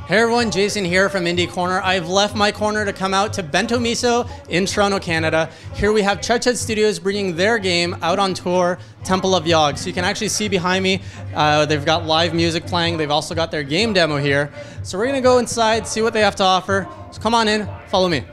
Hey everyone, Jason here from Indie Corner. I've left my corner to come out to Bento Miso in Toronto, Canada. Here we have Chudchud Studios bringing their game out on tour, Temple of Yog. So you can actually see behind me, they've got live music playing. They've also got their game demo here. So we're gonna go inside, see what they have to offer. So come on in, follow me.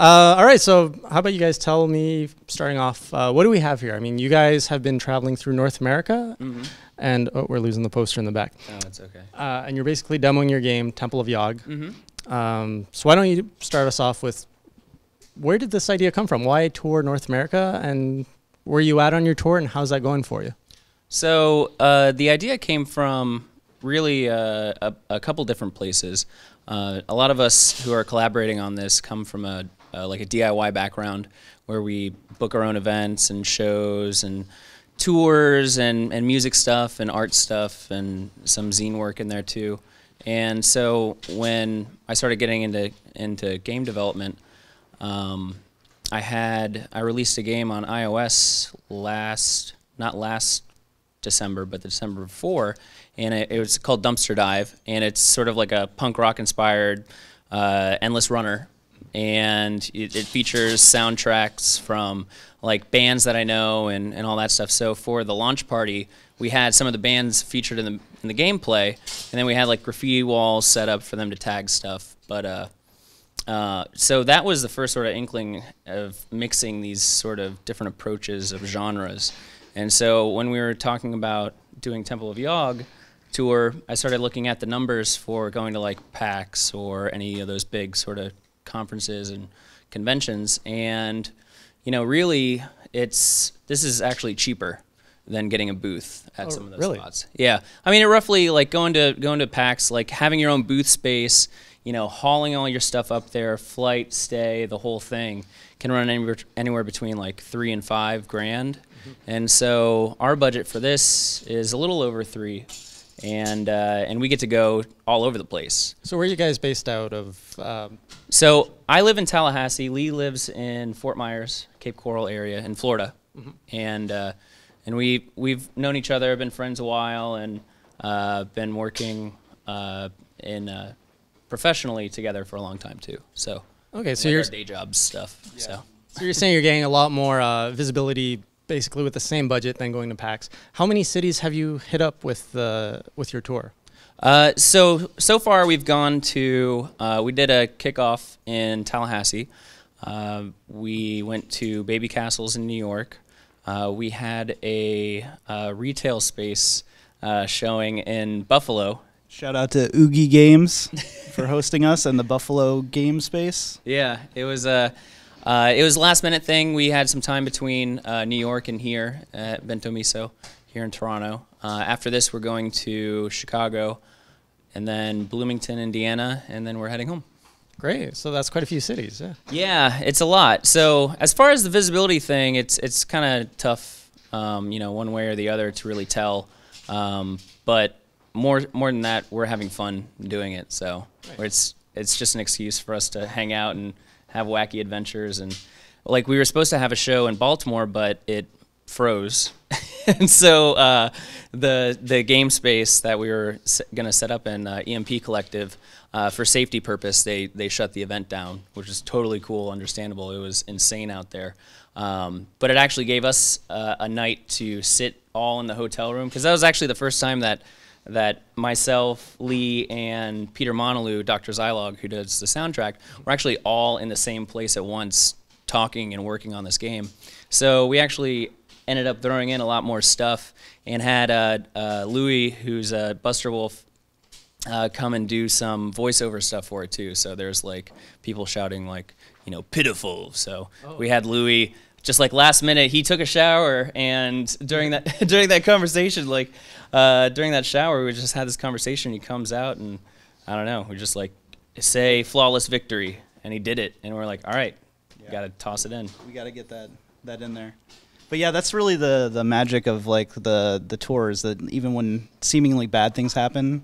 All right, so how about you guys tell me, starting off, what do we have here? I mean, you guys have been traveling through North America, and we're losing the poster in the back. Oh, that's okay. And you're basically demoing your game, Temple of Yog. So why don't you start us off with, where did this idea come from? Why tour North America, and where are you at on your tour, and how's that going for you? So the idea came from really a couple different places. A lot of us who are collaborating on this come from like a DIY background, where we book our own events and shows and tours and music stuff and art stuff and some zine work in there too. And so when I started getting into game development, I released a game on iOS not last December, but the December before, and it was called Dumpster Dive, and it's sort of like a punk rock inspired endless runner, and it features soundtracks from like bands that I know and all that stuff. So for the launch party, we had some of the bands featured in the gameplay, and then we had like graffiti walls set up for them to tag stuff. But so that was the first sort of inkling of mixing these sort of different approaches of genres. And so when we were talking about doing Temple of Yog tour, I started looking at the numbers for going to like PAX or any of those big sort of conferences and conventions, and you know, really this is actually cheaper than getting a booth at some of those spots. Yeah, I mean, it roughly, like going to PAX, like having your own booth space, you know, hauling all your stuff up there, flight, stay, the whole thing can run anywhere between like $3,000 and $5,000. And so our budget for this is a little over $3,000. And we get to go all over the place. So where are you guys based out of? So I live in Tallahassee. Lee lives in Fort Myers, Cape Coral area in Florida. And we've known each other, been friends a while, and been working professionally together for a long time too. So okay, so like your day jobs stuff. Yeah. So you're saying you're getting a lot more visibility, basically with the same budget than going to PAX. How many cities have you hit up with your tour? So far we've gone to, we did a kickoff in Tallahassee. We went to Baby Castles in New York. We had a retail space showing in Buffalo. Shout out to Oogie Games for hosting us and the Buffalo Game Space. Yeah, it was a last minute thing. We had some time between New York and here at Bento Miso here in Toronto. After this, we're going to Chicago and then Bloomington, Indiana, and then we're heading home. Great. So that's quite a few cities. Yeah. Yeah, it's a lot. So as far as the visibility thing, it's kind of tough, you know, one way or the other to really tell. But more than that, we're having fun doing it. So it's just an excuse for us to hang out and have wacky adventures. And like, we were supposed to have a show in Baltimore, but it froze. And so the game space that we were going to set up in EMP Collective, for safety purpose, they shut the event down, which is totally cool, understandable. It was insane out there. But it actually gave us a night to sit all in the hotel room, because that was actually the first time that myself, Lee, and Peter Monalou, Dr. Zylog, who does the soundtrack, were actually all in the same place at once, talking and working on this game. So we actually ended up throwing in a lot more stuff, and had Louis, who's a Buster Wolf, come and do some voiceover stuff for it too. So there's like people shouting like, you know, pitiful. So we had Louis, just like last minute, he took a shower, and during that conversation, like during that shower, we just had this conversation. He comes out, and I don't know, we just like say flawless victory, and he did it, and we're like, all right, you got to toss it in. We got to get that in there. But yeah, that's really the magic of like the tours, that even when seemingly bad things happen,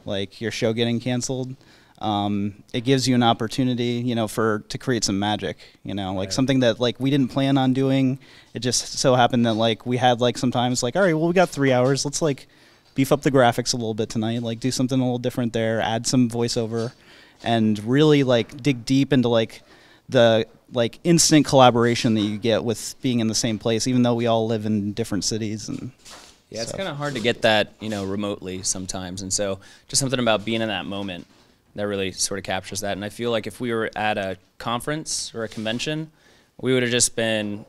like your show getting canceled, it gives you an opportunity, you know, to create some magic, you know, like something that like we didn't plan on doing. It just so happened that like we had like sometimes like, all right, well, we got 3 hours. Let's like beef up the graphics a little bit tonight, like do something a little different there, add some voiceover, and really like dig deep into like the like instant collaboration that you get with being in the same place, even though we all live in different cities. And yeah, it's kind of hard to get that, you know, remotely sometimes. And so just something about being in that moment that really sort of captures that. And I feel like if we were at a conference or a convention, we would have just been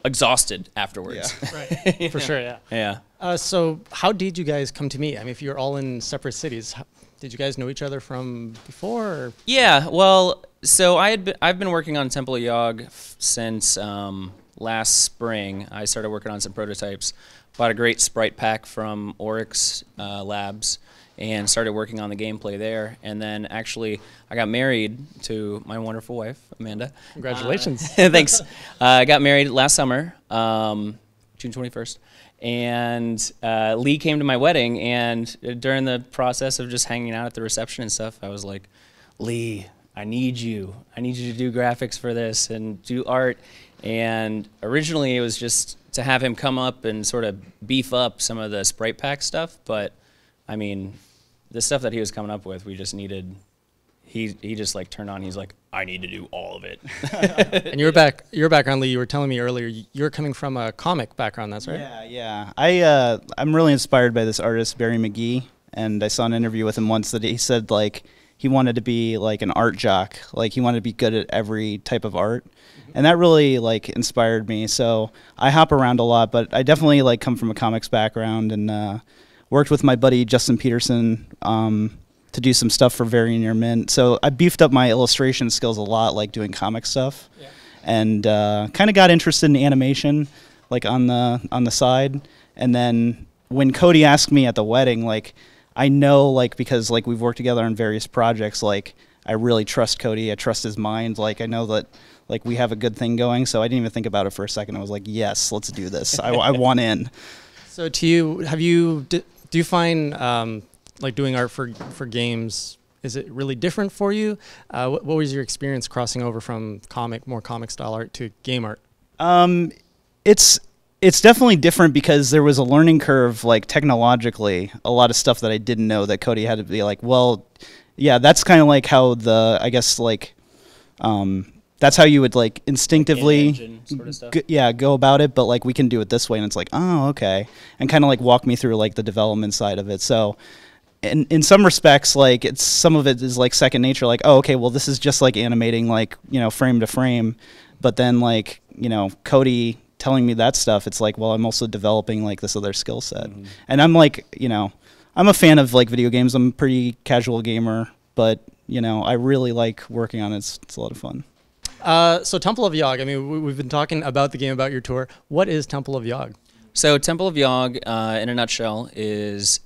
exhausted afterwards. Yeah. Right. For sure, yeah. Yeah. So how did you guys come to meet? I mean, if you're all in separate cities, did you guys know each other from before? Or? Yeah, well, so I've been working on Temple of Yog since last spring. I started working on some prototypes, bought a great sprite pack from Oryx Labs, and started working on the gameplay there. And then actually, I got married to my wonderful wife, Amanda. Congratulations. Thanks. I got married last summer, June 21st. And Lee came to my wedding, and during the process of just hanging out at the reception and stuff, I was like, Lee, I need you. I need you to do graphics for this and do art. And originally it was just to have him come up and sort of beef up some of the sprite pack stuff. But I mean, the stuff that he was coming up with, we just needed, he just like turned on, he's like, I need to do all of it. And your background, Lee, you were telling me earlier, you're coming from a comic background, that's right? Yeah. I'm really inspired by this artist, Barry McGee, and I saw an interview with him once that he said like he wanted to be like an art jock, like he wanted to be good at every type of art. And that really like inspired me. So I hop around a lot, but I definitely like come from a comics background, and worked with my buddy Justin Peterson to do some stuff for Very Near Mint. So I beefed up my illustration skills a lot, like doing comic stuff, and kind of got interested in animation, like on the side. And then when Cody asked me at the wedding, like I know, like because like we've worked together on various projects, like I really trust Cody. I trust his mind. Like I know that like we have a good thing going. So I didn't even think about it for a second. I was like, yes, let's do this. I want in. So to you, do you find like doing art for games, is it really different for you? What was your experience crossing over from more comic style art to game art? It's definitely different because there was a learning curve, like technologically, a lot of stuff that I didn't know that Cody had to be like, well, yeah, that's kind of like how I guess like, that's how you would like instinctively sort of stuff. go about it, but like we can do it this way, and it's like, oh, okay, and kind of like walk me through like the development side of it. So in some respects, like some of it is like second nature, like, oh, okay, well this is just like animating like, you know, frame to frame. But then like, you know, Cody telling me that stuff, it's like, well, I'm also developing like this other skill set. And I'm like, you know, I'm a fan of like video games. I'm a pretty casual gamer, but you know, I really like working on it. It's a lot of fun. So Temple of Yog, I mean, we've been talking about the game, about your tour. What is Temple of Yog? So Temple of Yog, in a nutshell, is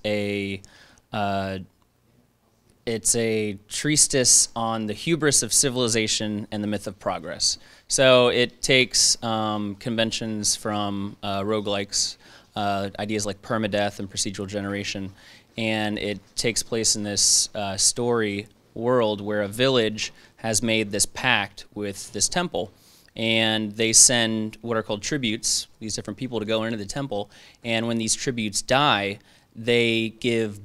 it's a treatise on the hubris of civilization and the myth of progress. So it takes conventions from roguelikes, ideas like permadeath and procedural generation, and it takes place in this story world where a village has made this pact with this temple, and they send what are called tributes, these different people to go into the temple, and when these tributes die, they give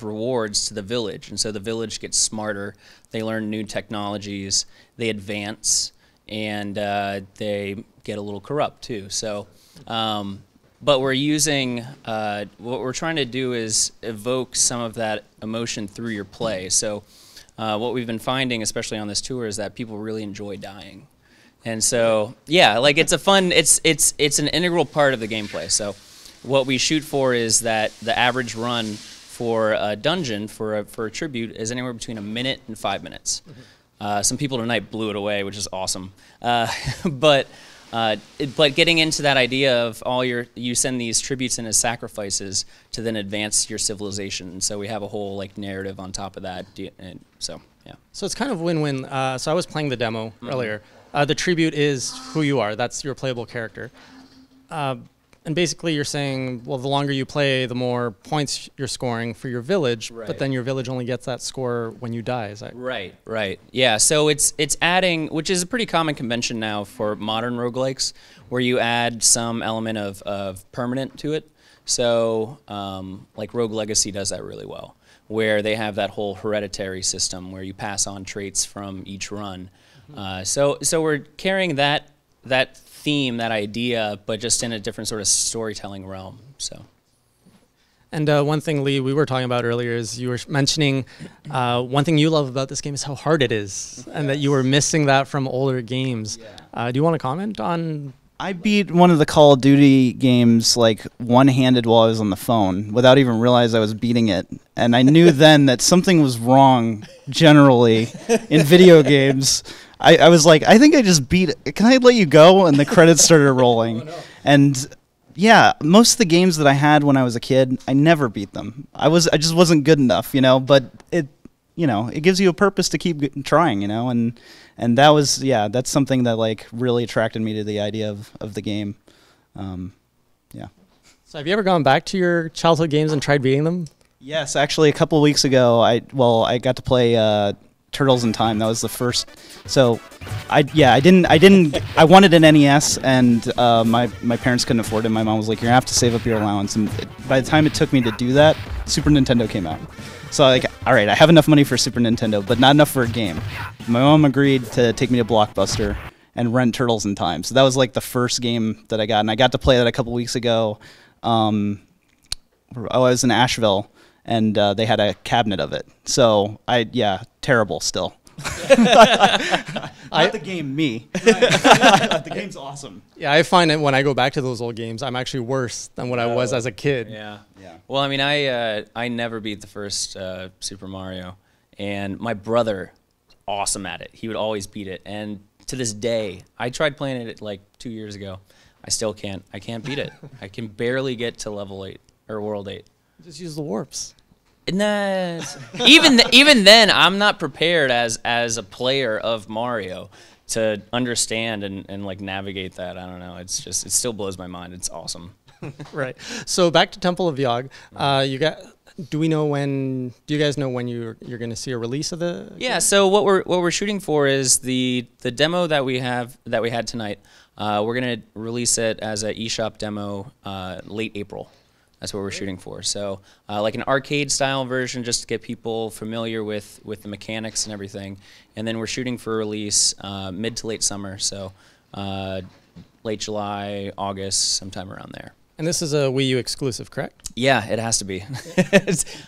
rewards to the village, and so the village gets smarter, they learn new technologies, they advance, and they get a little corrupt too. So, but we're using, what we're trying to do is evoke some of that emotion through your play. So what we've been finding, especially on this tour, is that people really enjoy dying. And so, yeah, like it's a fun, it's an integral part of the gameplay. So what we shoot for is that the average run for a dungeon, for a tribute, is anywhere between 1 minute and 5 minutes. Some people tonight blew it away, which is awesome. But But getting into that idea of you send these tributes in as sacrifices to then advance your civilization. And so we have a whole like narrative on top of that. And so yeah. So it's kind of win-win. So I was playing the demo earlier. The tribute is who you are. That's your playable character. And basically you're saying, well, the longer you play, the more points you're scoring for your village, but then your village only gets that score when you die. Is that right? Yeah, so it's adding, which is a pretty common convention now for modern roguelikes, where you add some element of permanent to it. So like Rogue Legacy does that really well, where they have that whole hereditary system where you pass on traits from each run. So we're carrying that theme, that idea, but just in a different sort of storytelling realm. So. And one thing, Lee, we were talking about earlier is you were mentioning one thing you love about this game is how hard it is, and that you were missing that from older games. Do you want to comment on? I beat one of the Call of Duty games like one-handed while I was on the phone without even realizing I was beating it. And I knew then that something was wrong generally in video games. I was like, I think I just beat it. Can I let you go? And the credits started rolling. Oh, no. And yeah, most of the games that I had when I was a kid, I never beat them. I just wasn't good enough, you know, but it gives you a purpose to keep trying, you know, and that was, yeah, that's something that like really attracted me to the idea of the game. Yeah. So have you ever gone back to your childhood games and tried beating them? Yes, actually a couple of weeks ago, I got to play Turtles in Time. That was the first. So I wanted an NES, and my parents couldn't afford it. My mom was like, you're gonna have to save up your allowance. And by the time it took me to do that, Super Nintendo came out. So like, all right, I have enough money for Super Nintendo, but not enough for a game. My mom agreed to take me to Blockbuster and rent Turtles in Time. So that was like the first game that I got, and I got to play that a couple weeks ago. I was in Asheville, and they had a cabinet of it. So terrible still. Not the game, me. The game's awesome. Yeah, I find that when I go back to those old games, I'm actually worse than what I was as a kid. Yeah. Well, I mean, I never beat the first Super Mario, and my brother, awesome at it. He would always beat it, and to this day, I tried playing it like 2 years ago. I still can't. I can't beat it. I can barely get to level 8 or World 8. Just use the warps. Nah, even then, I'm not prepared as a player of Mario to understand and like navigate that. I don't know. It still blows my mind. It's awesome. Right. So back to Temple of Yog. Do you guys know when you're going to see a release of the? Yeah. So what we're shooting for is the demo that we had tonight. We're going to release it as an eShop demo late April. That's what we're shooting for. So like an arcade style version, just to get people familiar with the mechanics and everything. And then we're shooting for release mid to late summer. So late July, August, sometime around there. And this is a Wii U exclusive, correct? Yeah, it has to be.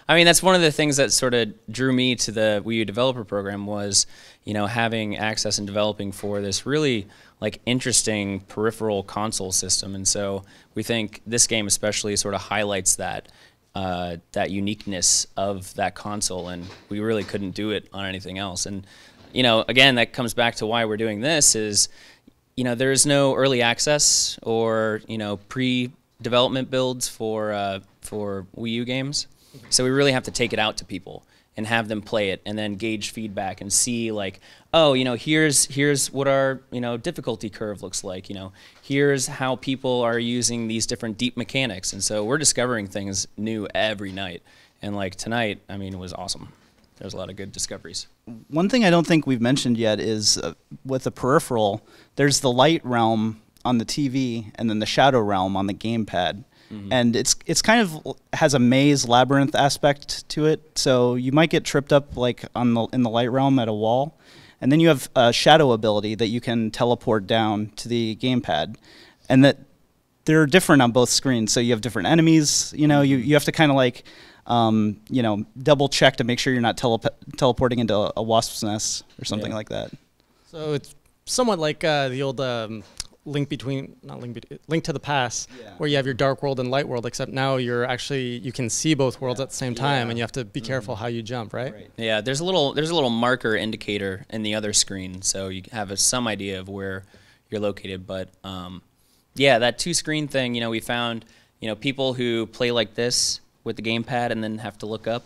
I mean, that's one of the things that sort of drew me to the Wii U developer program was, having access and developing for this really like interesting peripheral console system. And so we think this game especially sort of highlights that uniqueness of that console, and we really couldn't do it on anything else. And again, that comes back to why we're doing this is, there is no early access or pre-development builds for Wii U games. So we really have to take it out to people and have them play it and then gauge feedback and see like, oh, here's what our, difficulty curve looks like, here's how people are using these different deep mechanics. And so we're discovering things new every night. And like tonight, I mean, it was awesome. There's a lot of good discoveries. One thing I don't think we've mentioned yet is with the peripheral, there's the light realm on the TV and then the shadow realm on the gamepad. Mm-hmm. And it's kind of has a maze labyrinth aspect to it. So you might get tripped up like in the light realm at a wall. And then you have a shadow ability that you can teleport down to the gamepad. And that they're different on both screens. So you have different enemies, you have to kind of like double check to make sure you're not teleporting into a wasp's nest or something like that. So it's somewhat like the old Link to the Past, where you have your dark world and light world, except now you can see both worlds at the same time, and you have to be careful how you jump, right? Yeah, there's a little marker indicator in the other screen, so you have some idea of where you're located. But yeah, that 2-screen thing, you know, we found, you know, people who play like this with the gamepad and then have to look up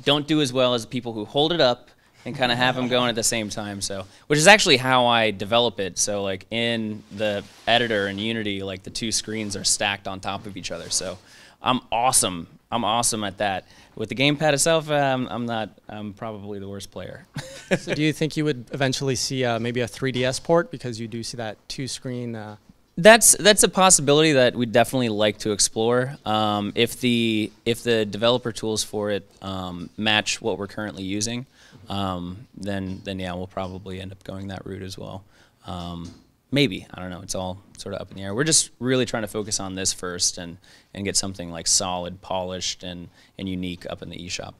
don't do as well as people who hold it up and kind of have them going at the same time. So, which is actually how I develop it. So like in the editor in Unity, like the 2 screens are stacked on top of each other. So I'm awesome. I'm awesome at that. With the gamepad itself, I'm not. I'm probably the worst player. So do you think you would eventually see maybe a 3DS port, because you do see that 2-screen? That's a possibility that we'd definitely like to explore. If the developer tools for it match what we're currently using, then yeah, we'll probably end up going that route as well. Maybe, I don't know. It's all sort of up in the air. We're just really trying to focus on this first and get something like solid, polished, and unique up in the eShop.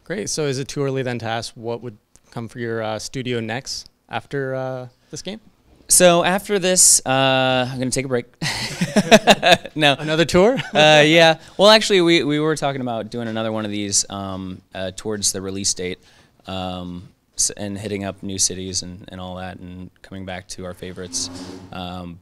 Great. So is it too early then to ask what would come for your studio next after this game? So after this, I'm going to take a break. No. Another tour? Yeah. Well, actually, we were talking about doing another one of these towards the release date, and hitting up new cities and all that, and coming back to our favorites.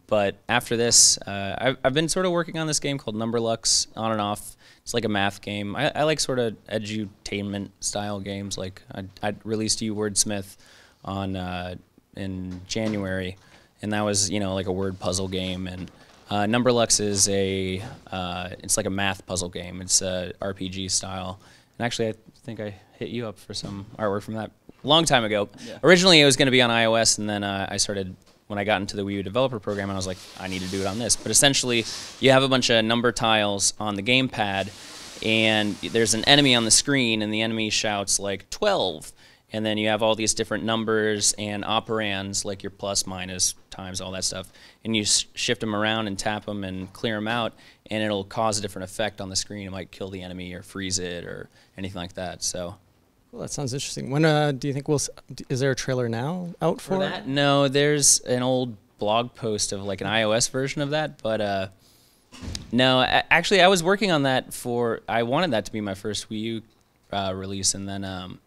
But after this, I've been sort of working on this game called Numberlux on and off. It's like a math game. I like sort of edutainment style games. Like I released You Wordsmith on in January. And that was, you know, like a word puzzle game. And Numberlux is it's like a math puzzle game. It's a RPG style. And actually, I think I hit you up for some artwork from that a long time ago. Yeah. Originally, it was going to be on iOS, and then I started, when I got into the Wii U developer program, and I was like, I need to do it on this. But essentially, you have a bunch of number tiles on the gamepad, and there's an enemy on the screen, and the enemy shouts like 12. And then you have all these different numbers and operands, like your plus, minus, times, all that stuff. And you shift them around and tap them and clear them out, and it'll cause a different effect on the screen. It might kill the enemy or freeze it or anything like that. So, well, that sounds interesting. When do you think is there a trailer now out for that? No, there's an old blog post of like an iOS version of that, but no, actually I was working on that I wanted that to be my first Wii U release, and then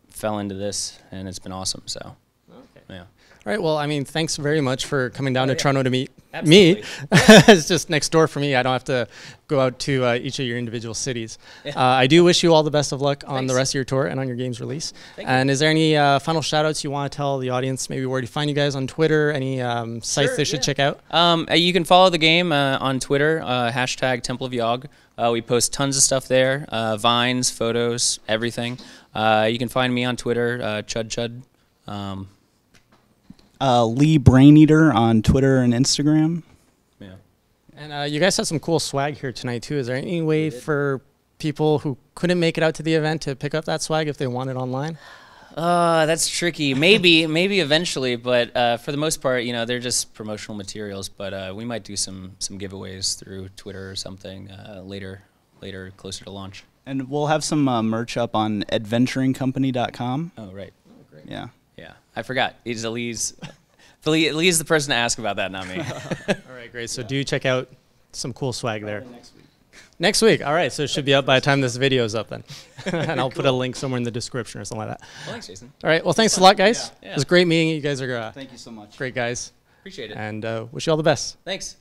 fell into this, and it's been awesome. So, okay. Yeah. All right. Well, I mean, thanks very much for coming down to yeah. Toronto to meet Absolutely. me. It's just next door for me. I don't have to go out to each of your individual cities. Yeah. I do wish you all the best of luck on the rest of your tour and on your game's release. And is there any final shout-outs you want to tell the audience, maybe where to find you guys on Twitter, any sites they should check out? You can follow the game on Twitter, hashtag Temple of Yog. We post tons of stuff there, vines, photos, everything. You can find me on Twitter, Chudchud. Lee Braineater on Twitter and Instagram. Yeah. And you guys have some cool swag here tonight, too. Is there any way for people who couldn't make it out to the event to pick up that swag if they want it online? That's tricky. Maybe eventually, but for the most part, you know, they're just promotional materials. But we might do some giveaways through Twitter or something later, closer to launch. And we'll have some merch up on adventuringcompany.com. Oh, right. Oh, great. Yeah. Yeah, I forgot. Lee's the person to ask about that, not me. All right, great. So do check out some cool swag there. Next week. All right. So it should be up by the time this video is up then. And I'll put a link somewhere in the description or something like that. Well, thanks, Jason. All right. Well, thanks a lot, guys. Yeah. It was great meeting you. You guys are Thank you so much. great guys. Appreciate it. And wish you all the best. Thanks.